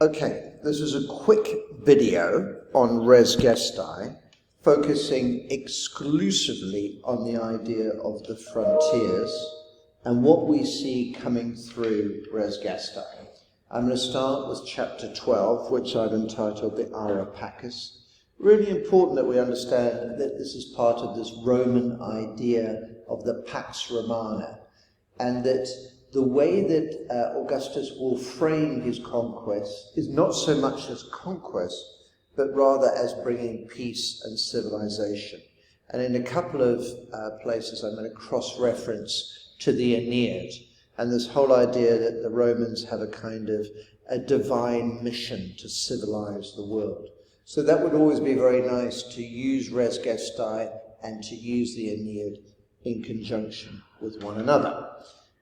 Okay, this is a quick video on res gestae, focusing exclusively on the idea of the frontiers and what we see coming through res gestae. I'm going to start with chapter 12, which I've entitled the Ara Pacis. Really important that we understand that this is part of this Roman idea of the Pax Romana, and that the way that Augustus will frame his conquest is not so much as conquest, but rather as bringing peace and civilization. And in a couple of places I'm going to cross-reference to the Aeneid, and this whole idea that the Romans have a kind of a divine mission to civilize the world. So that would always be very nice to use res gestae and to use the Aeneid in conjunction with one another.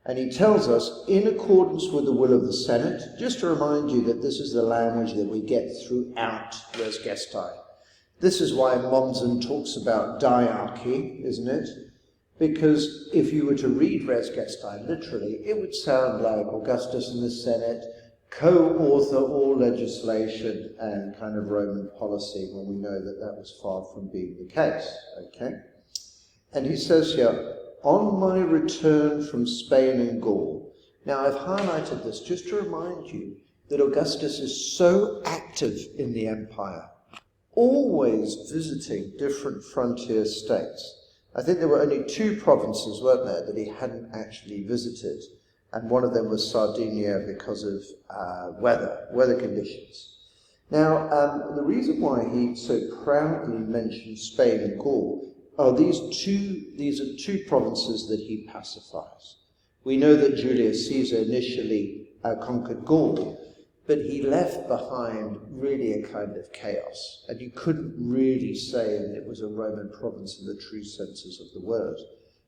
And he tells us, in accordance with the will of the Senate, just to remind you that this is the language that we get throughout res gestae. This is why Mommsen talks about diarchy, isn't it? Because if you were to read res gestae literally, it would sound like Augustus and the Senate co-author all legislation and kind of Roman policy, when we know that that was far from being the case, okay? And he says here, on my return from Spain and Gaul. Now, I've highlighted this just to remind you that Augustus is so active in the empire, always visiting different frontier states. I think there were only 2 provinces, weren't there, that he hadn't actually visited, and one of them was Sardinia because of weather conditions. Now, the reason why he so proudly mentions Spain and Gaul are these are 2 provinces that he pacifies. We know that Julius Caesar initially conquered Gaul, but he left behind really a kind of chaos, and you couldn't really say that it was a Roman province in the true senses of the word.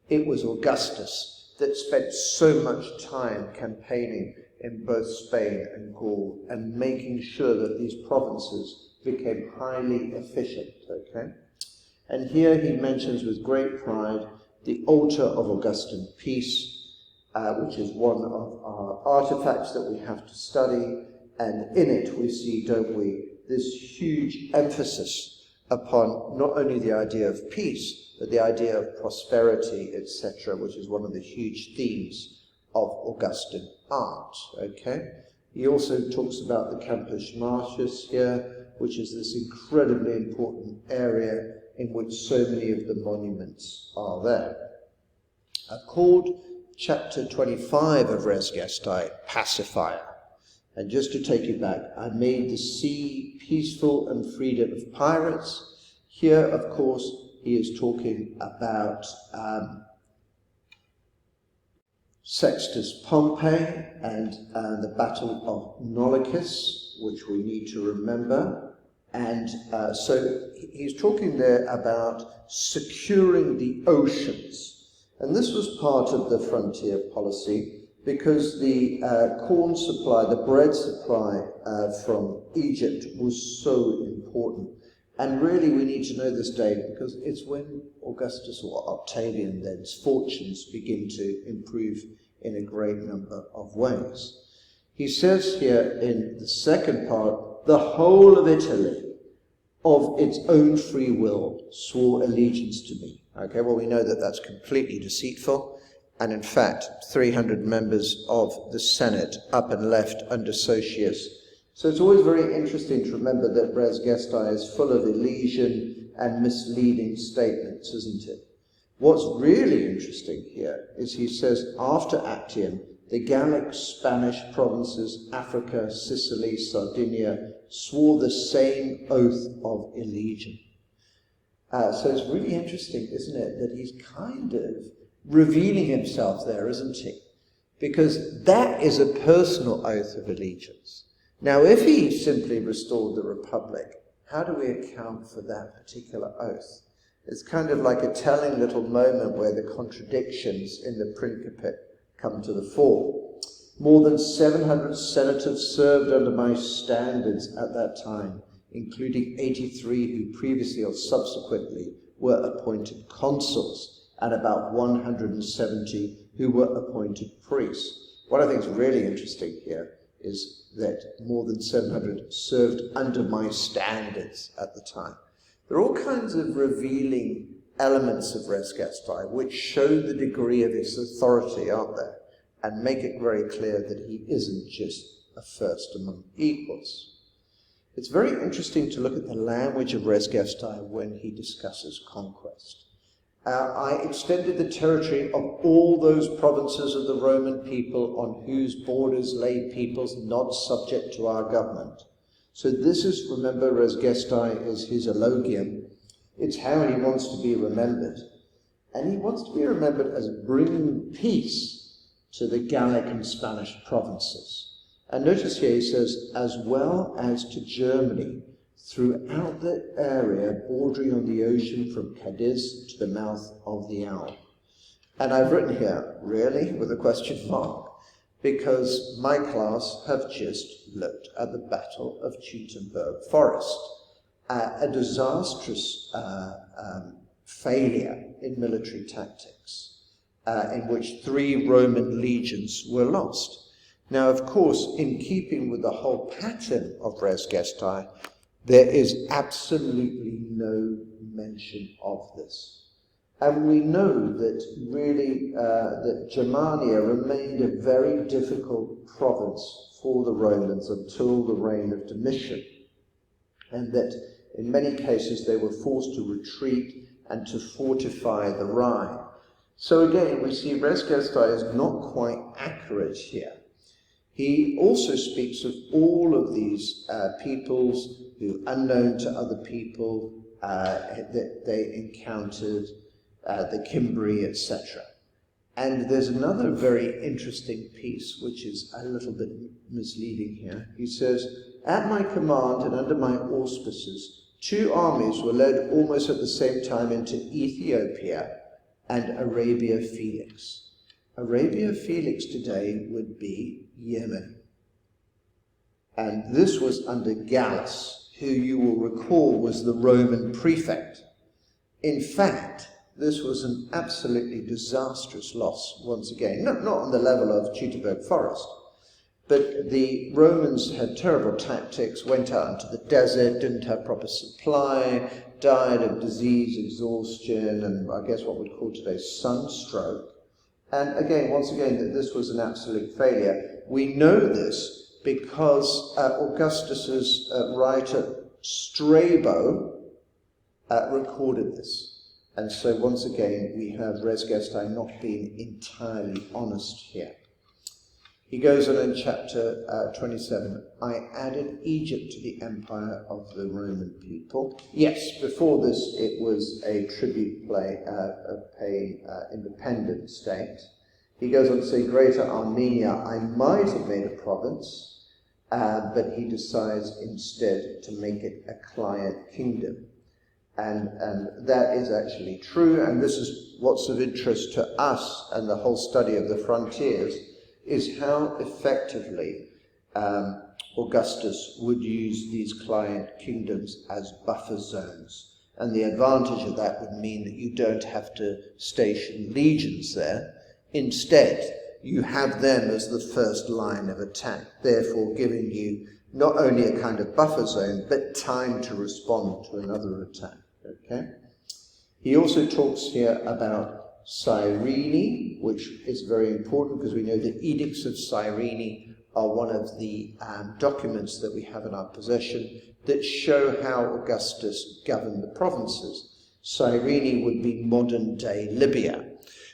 It was Augustus that spent so much time campaigning in both Spain and Gaul and making sure that these provinces became highly efficient, okay? And here he mentions with great pride the altar of Augustan peace, which is one of our artifacts that we have to study. And in it we see, don't we, this huge emphasis upon not only the idea of peace, but the idea of prosperity, etc., which is one of the huge themes of Augustan art, okay? He also talks about the Campus Martius here, which is this incredibly important area in which so many of the monuments are there. I've called chapter 25 of Res Gestae Pacifier. And just to take you back, I made the sea peaceful and freedom of pirates. Here, of course, he is talking about Sextus Pompey and the Battle of Knolicus, which we need to remember. And so he's talking there about securing the oceans. And this was part of the frontier policy because the corn supply, the bread supply from Egypt was so important. And really we need to know this date because it's when Augustus or Octavian then's fortunes begin to improve in a great number of ways. He says here in the second part, the whole of Italy, of its own free will, swore allegiance to me. Okay, well, we know that that's completely deceitful, and in fact, 300 members of the Senate up and left under Socius. So it's always very interesting to remember that res gestae is full of elision and misleading statements, isn't it? What's really interesting here is he says, after Actium, the Gallic Spanish provinces, Africa, Sicily, Sardinia, swore the same oath of allegiance. So it's really interesting, isn't it, that he's kind of revealing himself there, isn't he? Because that is a personal oath of allegiance. Now, if he simply restored the Republic, how do we account for that particular oath? It's kind of like a telling little moment where the contradictions in the Principate come to the fore. More than 700 senators served under my standards at that time, including 83 who previously or subsequently were appointed consuls, and about 170 who were appointed priests. What I think is really interesting here is that more than 700 served under my standards at the time. There are all kinds of revealing elements of res gestae which show the degree of his authority, aren't there, and make it very clear that he isn't just a first among equals. It's very interesting to look at the language of res gestae when he discusses conquest. I extended the territory of all those provinces of the Roman people on whose borders lay peoples not subject to our government. So this is, remember, res gestae is his elogium. It's how he wants to be remembered. And he wants to be remembered as bringing peace to the Gallic and Spanish provinces. And notice here he says, as well as to Germany, throughout the area bordering on the ocean from Cadiz to the mouth of the Alp. And I've written here, really, with a question mark, because my class have just looked at the Battle of Teutoburg Forest, a disastrous failure in military tactics, in which 3 Roman legions were lost. Now, of course, in keeping with the whole pattern of res gestae, there is absolutely no mention of this. And we know that really that Germania remained a very difficult province for the Romans until the reign of Domitian, and that in many cases they were forced to retreat and to fortify the Rhine. So again, we see res gestae is not quite accurate here. He also speaks of all of these peoples who, unknown to other people, that they encountered, the Cimbri, etc. And there's another very interesting piece, which is a little bit misleading here. He says, at my command and under my auspices, 2 armies were led almost at the same time into Ethiopia and Arabia Felix. Arabia Felix today would be Yemen. And this was under Gallus, who you will recall was the Roman prefect. In fact, this was an absolutely disastrous loss, once again, not on the level of Teutoburg Forest, but the Romans had terrible tactics, went out into the desert, didn't have proper supply, died of disease, exhaustion, and I guess what we'd call today sunstroke. And again, once again, that this was an absolute failure. We know this because Augustus's writer Strabo recorded this. And so once again, we have res gestae not being entirely honest here. He goes on in chapter 27, I added Egypt to the empire of the Roman people. Yes, before this it was a tribute paying independent state. He goes on to say, Greater Armenia I might have made a province, but he decides instead to make it a client kingdom. And that is actually true, and this is what's of interest to us and the whole study of the frontiers, is how effectively Augustus would use these client kingdoms as buffer zones. And the advantage of that would mean that you don't have to station legions there. Instead, you have them as the first line of attack, therefore giving you not only a kind of buffer zone, but time to respond to another attack. Okay? He also talks here about Cyrene, which is very important because we know the Edicts of Cyrene are one of the documents that we have in our possession that show how Augustus governed the provinces. Cyrene would be modern-day Libya.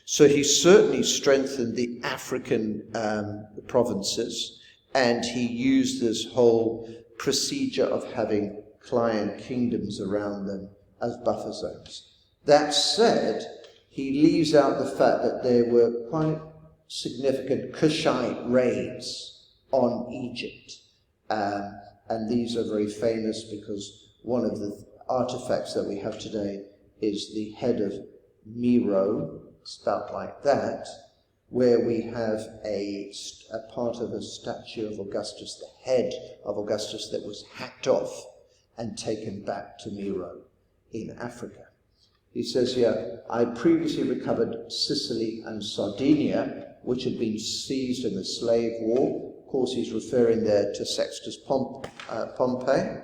So he certainly strengthened the African provinces, and he used this whole procedure of having client kingdoms around them as buffer zones. That said, he leaves out the fact that there were quite significant Kushite raids on Egypt. And these are very famous because one of the artifacts that we have today is the head of Nero, spelt like that, where we have a part of a statue of Augustus, the head of Augustus that was hacked off and taken back to Nero in Africa. He says here, I previously recovered Sicily and Sardinia, which had been seized in the slave war, Of course, he's referring there to Sextus Pompey.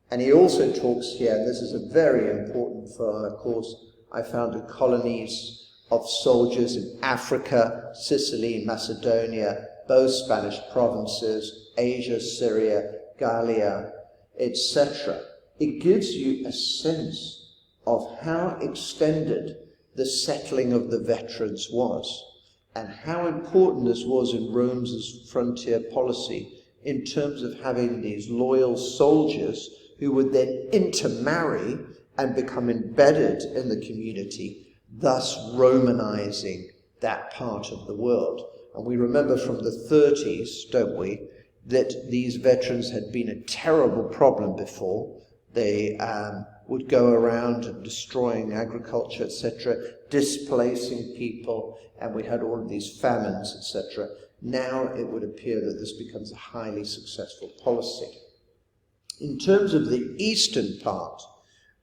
And he also talks here, and this is very important for our course, I founded colonies of soldiers in Africa, Sicily, Macedonia, both Spanish provinces, Asia, Syria, Gallia, etc. It gives you a sense of how extended the settling of the veterans was, and how important this was in Rome's frontier policy in terms of having these loyal soldiers who would then intermarry and become embedded in the community, thus Romanizing that part of the world. And we remember from the 30s, don't we, that these veterans had been a terrible problem before. They would go around and destroying agriculture, etc., displacing people, and we had all of these famines, etc. Now it would appear that this becomes a highly successful policy. In terms of the eastern part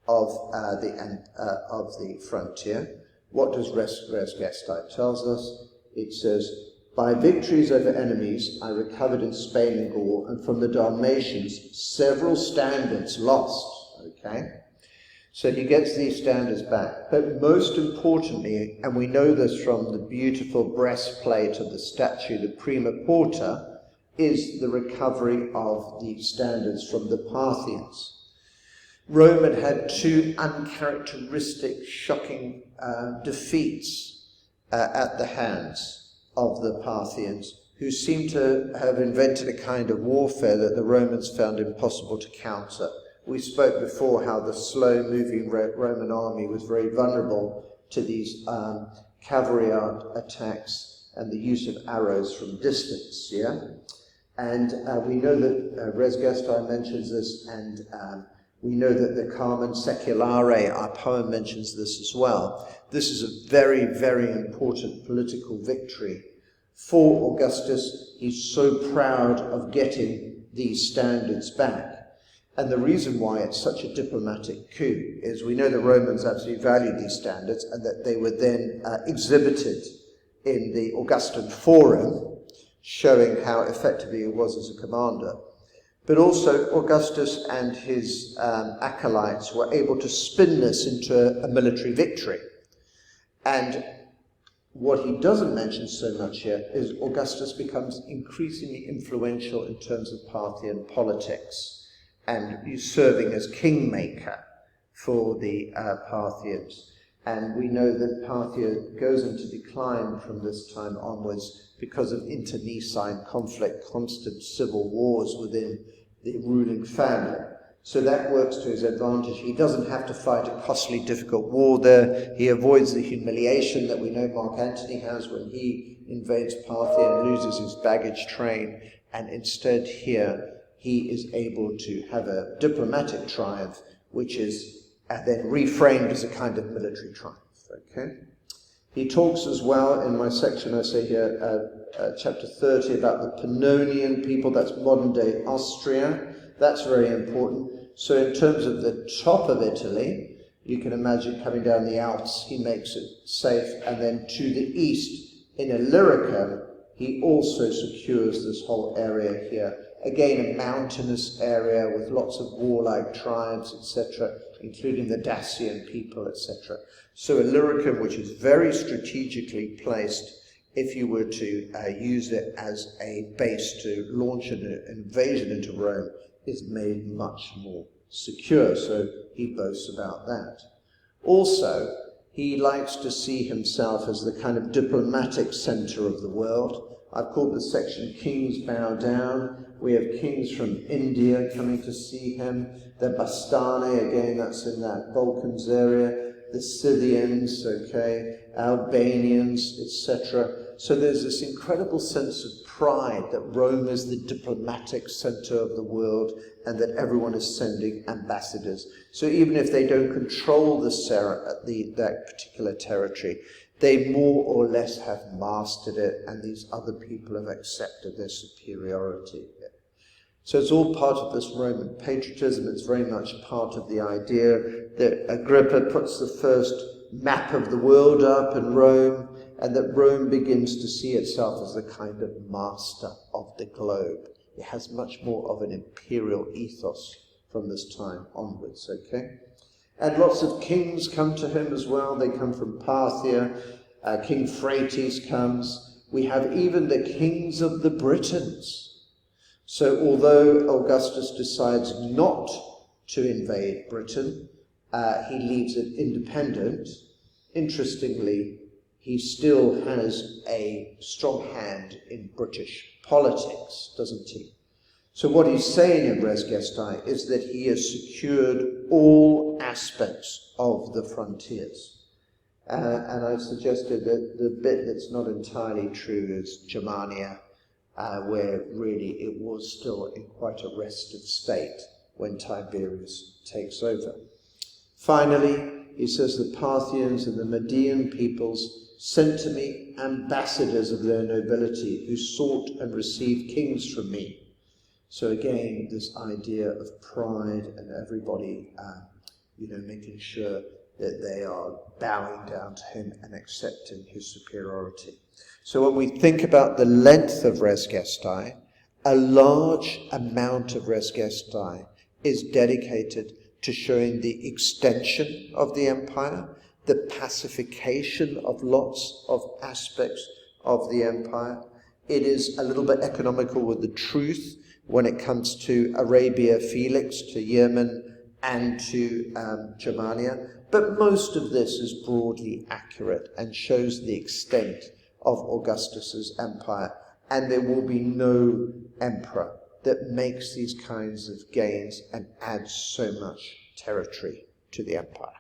of the frontier, what does Res Gestae tells us? It says, by victories over enemies, I recovered in Spain and Gaul, and from the Dalmatians, several standards lost. Okay? So he gets these standards back. But most importantly, and we know this from the beautiful breastplate of the statue, the Prima Porta, is the recovery of the standards from the Parthians. Rome had had two uncharacteristic, shocking defeats at the hands of the Parthians, who seem to have invented a kind of warfare that the Romans found impossible to counter. We spoke before how the slow-moving Roman army was very vulnerable to these cavalry attacks and the use of arrows from distance, yeah? And we know that Res Gestae mentions this, and we know that the Carmen Seculare, our poem, mentions this as well. This is a very, very important political victory for Augustus. He's so proud of getting these standards back. And the reason why it's such a diplomatic coup is we know the Romans absolutely valued these standards, and that they were then exhibited in the Augustan Forum, showing how effective he was as a commander. But also Augustus and his acolytes were able to spin this into a military victory. And what he doesn't mention so much here is Augustus becomes increasingly influential in terms of Parthian politics, and he's serving as kingmaker for the Parthians. And we know that Parthia goes into decline from this time onwards because of internecine conflict, constant civil wars within the ruling family. So that works to his advantage. He doesn't have to fight a costly, difficult war there. He avoids the humiliation that we know Mark Antony has when he invades Parthia and loses his baggage train. And instead here, he is able to have a diplomatic triumph, which is then reframed as a kind of military triumph. Okay? He talks as well, in my section I say here, chapter 30, about the Pannonian people. That's modern-day Austria. That's very important. So in terms of the top of Italy, you can imagine coming down the Alps, he makes it safe, and then to the east, in Illyricum, he also secures this whole area here. Again, a mountainous area with lots of warlike tribes, etc., including the Dacian people, etc. So Illyricum, which is very strategically placed, if you were to use it as a base to launch an invasion into Rome, is made much more secure. So he boasts about that. Also, he likes to see himself as the kind of diplomatic center of the world. I've called this section Kings Bow Down. We have kings from India coming to see him. The Bastane, again, that's in that Balkans area. The Scythians, okay, Albanians, etc. So there's this incredible sense of pride that Rome is the diplomatic center of the world and that everyone is sending ambassadors. So even if they don't control that particular territory, they more or less have mastered it, and these other people have accepted their superiority. So it's all part of this Roman patriotism. It's very much part of the idea that Agrippa puts the first map of the world up in Rome, and that Rome begins to see itself as the kind of master of the globe. It has much more of an imperial ethos from this time onwards, okay? And lots of kings come to him as well. They come from Parthia. King Phraates comes. We have even the kings of the Britons. So although Augustus decides not to invade Britain, he leaves it independent. Interestingly, he still has a strong hand in British politics, doesn't he? So what he's saying in Res Gestae is that he has secured all aspects of the frontiers. And I've suggested that the bit that's not entirely true is Germania, where really it was still in quite a restive state when Tiberius takes over. Finally, he says the Parthians and the Median peoples sent to me ambassadors of their nobility who sought and received kings from me. So again, this idea of pride and everybody, making sure that they are bowing down to him and accepting his superiority. So when we think about the length of Res Gestae, a large amount of Res Gestae is dedicated to showing the extension of the empire, the pacification of lots of aspects of the empire. It is a little bit economical with the truth when it comes to Arabia Felix, to Yemen, and to Germania. But most of this is broadly accurate and shows the extent of Augustus's empire. And there will be no emperor that makes these kinds of gains and adds so much territory to the empire.